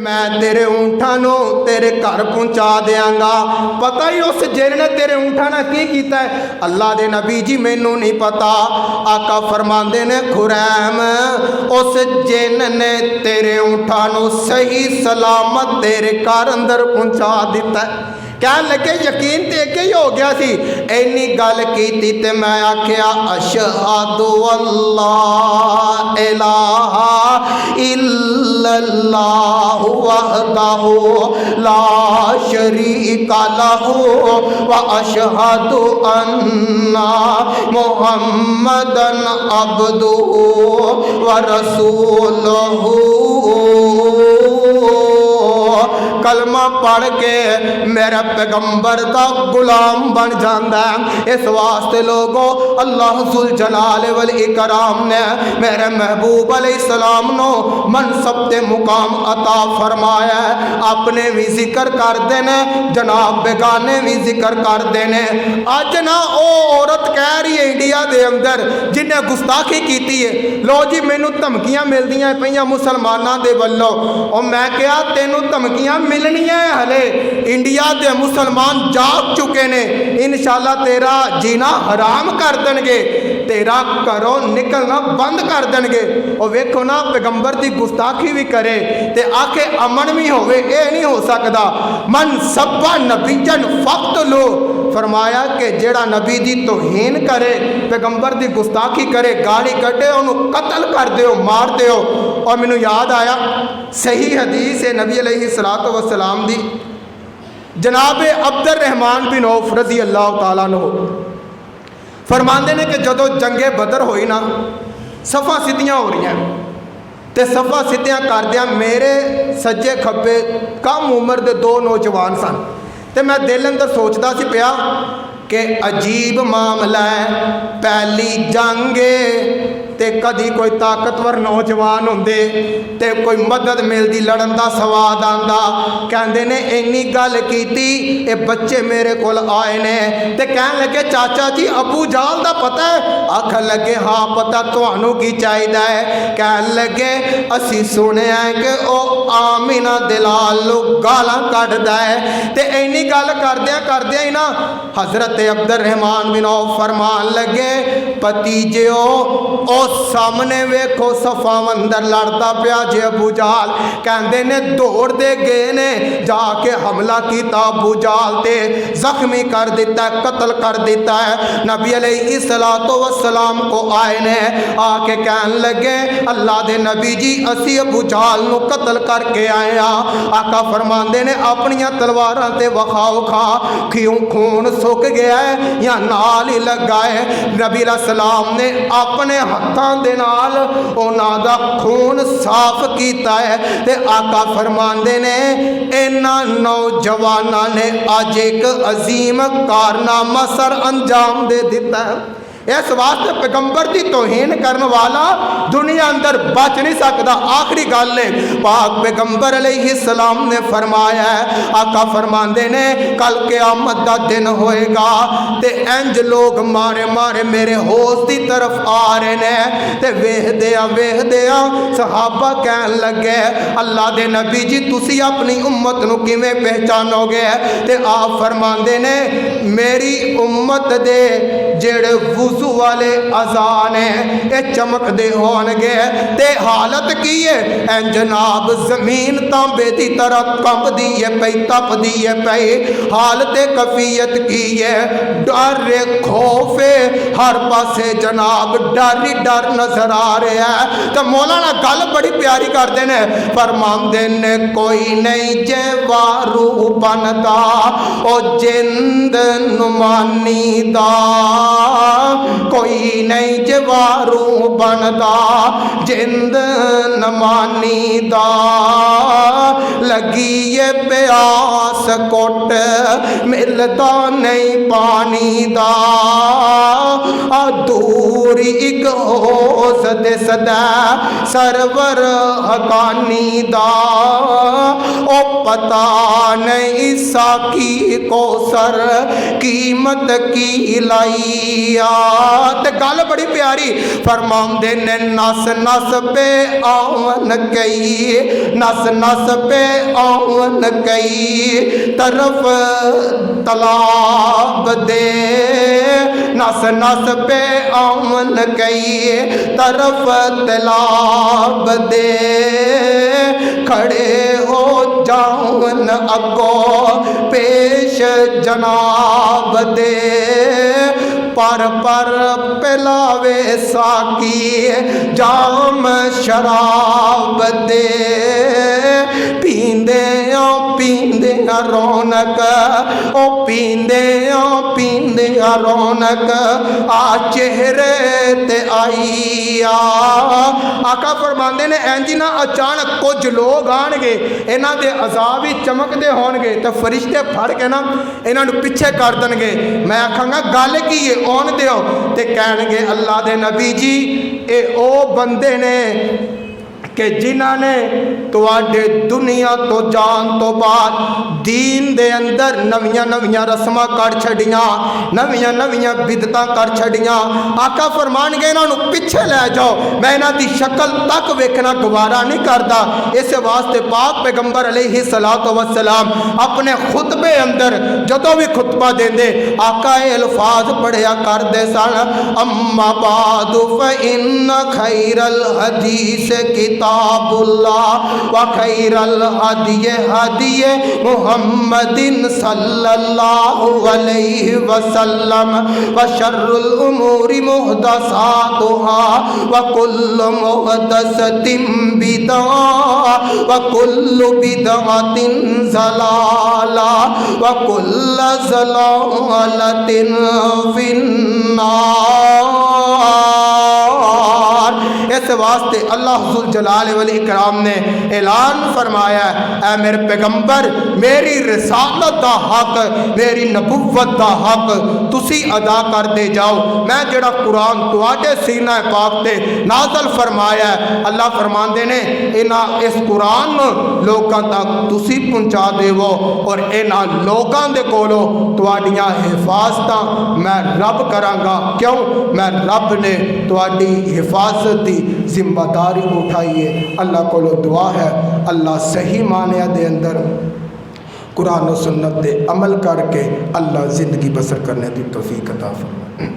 मैं तेरे ऊँठां नूं तेरे घर पहुँचा देंगा। पता ही उस जिन ने तेरे ऊँठां नाल की कीता है? अल्लाह दे नबी जी मैनू नहीं पता। आका फरमांदे ने खुरैम उस जिन ने तेरे ऊँठां नूं सही सलामत तेरे घर अंदर पहुँचा दिता है। कह लगे यकीन तो एक ही हो गया सी। इन्नी गल की ते मैं आख्या अशहदु अल्ला इलाहा इल्लल्लाहु वहदहु ला शरीका लहु व अशहदु अन्ना मुहम्मदन अब्दुहु व रसूलुहु। कलमा पढ़ के मेरा पैगंबर का गुलाम बन जाता है। इस वास्ते लोगों अल्लाह जुल जलाल वल इकराम ने मेरे महबूब अलैहिस्सलाम नो मनसब ते मुकाम अता फरमाया। अपने भी जिक्र करते ने जनाब बेगाने भी जिक्र करते ने। अज ना वो औरत कह रही है इंडिया के अंदर जिन्हें गुस्ताखी की है, लो जी मैनू धमकियां मिलदियां पईयां मुसलमानों के वल्लों। और मैं कहा तेनू धमकियां मिलनियां हले, इंडिया के मुसलमान जाग चुके ने, इंशाअल्लाह तेरा जीना हराम कर देंगे, तेरा घरों निकलना बंद कर देंगे। और वेखो ना पैगंबर की गुस्ताखी भी करे ते आके अमन भी होवे, ये नहीं हो सकता। मन सब्बा नबीजन फक्त लो फरमाया कि जेड़ा नबी की तौहीन करे, पैगंबर की गुस्ताखी करे, गाली कटे, उन्होंने कतल कर दो, मार दो। और मैनू याद आया सही हदीस है नबी अलैहिस्सलातु वस्सलाम दी, जनाब अब्दुर रहमान बिन औफ रजी अल्लाह तआला अन्हु फरमाते ने कि जदों जंगे बदर होई ना, सफ़ा सीधियां हो रही तो सफ़ा सीधियां करदियां मेरे सज्जे खब्बे कम उम्र के दो नौजवान सन। तो मैं दिल अंदर सोचता सी पिया कि अजीब मामला है, पहली जंग ते कदी कोई ताकतवर नौजवान होंदे ते कोई मदद मिलती, लड़न का स्वाद आंदा। कहते ने इन्नी गल कीती, ये बच्चे मेरे को आए ने ते कहन लगे चाचा जी अबू जाल दा पता है? आखन लगे हाँ पता, तुहानू की चाहिए है? कहन लगे असी सुनिया है कि वह आमिना दिलाल नू गालां कढ़दा है। ते इन्नी गल करदियां ही ना हज़रत अब्दुर रहमान बिन औफ फरमान लगे भतीजो ओ सामने वेखो सफा अंदर लड़ता पिया जे अबू जाल। कहते ने दौड़ते गए ने जाके हमला किया अबू जाल ते जख्मी कर दिता है, कतल कर दिता है। नबी अलैहिस्सलातु वस्सलाम को आए ने आके कहन लगे अल्लाह दे नबी जी असी अबू जाल नू कतल करके आए हाँ। आका फरमाते ने अपनिया तलवारां ते वखाओ खा क्यों खून सुक गया है या नाल ही लगा है। नबी सलाम ने अपने हत्थों दे नाल उन्हां दा खून साफ किया है। ते आका फरमाते ने इन्हां नौजवानों ने अज एक अजीम कारनामा सर अंजाम दे दिता है। इस वास्ते पैगंबर की तौहीन करने वाला दुनिया अंदर बच नहीं सकता। आखिरी गल है पाक पैगंबर अलैहिस्सलाम ने फरमाया है, आका फरमाते ने कल क़यामत का दिन होएगा ते इंज लोग मारे मारे मेरे होश की तरफ आ रहे ने। ते वेखदिया सहाबा कहन लगे अल्लाह दे नबी जी तुसी अपनी उम्मत नू किवें पहचानोगे? ते आप फरमाते ने मेरी उम्मत दे जेड़े वुज़ू वाले अज़ान है ये चमकते होणगे। ते हालत की है जनाब जमीन तांबे की तरह कंबदी है पई, तपदी है पई। हालत कफियत की है डर खौफे हर पासे जनाब डर ही डर नजर आ रहा है। तो मौलाना गल बड़ी प्यारी करते हैं, फरमाते ने कोई नहीं जे वारू बनता ओ जिंद नुमानी दा, कोई नहीं जवारू बनता जिंद नमानी दा। लगी ये प्यास कोट मिलता नहीं पानी दा, दूरी एक होस दे सदा सरवर हकानी दा। ओ पता नहीं साकी को सर कीमत की लाइया। ते गल बड़ी प्यारी फरमाउंदे ने नस नस पे आवन कई, नस नस पे आवन कई तरफ तलाब दे, नस नस पे आवन कई तरफ तलाब दे, खड़े हो जावन अगो पेश जनाब दे, पर पिलावे साकी जाम शराब दे, पींदे पींदे रौनक ओ पींदे पींदे रौनक आ चेहरे ते आई आ। आका फरमांदे ने इंज ना अचानक कुछ लोग आणगे इन्हां दे अजाब ही चमकदे होणगे ते फरिश्ते फड़ के ना इन्हां नूं पिछे कर देणगे। मैं आखांगा गल की है आउण दिओ ते कहणगे अल्लाह दे नबी जी ये ओ बंदे ने कि जिन्हां ने तुहाडे दुनिया तो जान तो बाद दीन दे अंदर नवियां नवियां रस्मां कर छड़ियां, नवियां नवियां बिदतां कर छड़ियां। आका फरमानगे इन्हां नूं पिछे लै जाओ, मैं इन्हां दी शक्ल तक वेखना गवारा नहीं करदा। इस वास्ते पाक पैगंबर अलैहि सलातो वसलाम अपने खुतबे अंदर जदों भी खुतबा देंदे आका ये अल्फाज पढ़िया करदे सन, अम्मा बादु फ इन्न खैरल हदीस किताबुल्लाह व खैरल हदिये हदिये मुहम्मदिन सल्लल्लाहु अलैहि वसल्लम व शर्रुल उमूरि मुहदसातुहा व कुल्लु मुहदसतिन बिदअ व कुल्लु बिदअतिन ज़लाला व कुल्लु ज़लालतिन फिन्नार। इस वास्ते अल्लाह जुल जलाल वल इकराम ने ऐलान फरमाया, ऐ मेरे पैगंबर मेरी रिसालत दा हक, मेरी नबुव्वत दा हक तुसी अदा करते जाओ। मैं जड़ा कुरान तुहाडे सीना पाक ते नाज़िल फरमाया, अल्लाह फरमांदे ने इन्हां इस कुरान लोकां तक तुसी पहुंचा देवो और इन्हां लोकां दे कोलों तुहाडियां हिफाजतां मैं रब करांगा। क्यों? मैं रब ने तुहाडी हिफाजत दी जिम्मेदारी उठाई है। अल्लाह को दुआ है अल्लाह सही मानिया दे अंदर कुरान और सुन्नत दे अमल करके अल्लाह ज़िंदगी बसर करने की तौफीक अता फरमाए।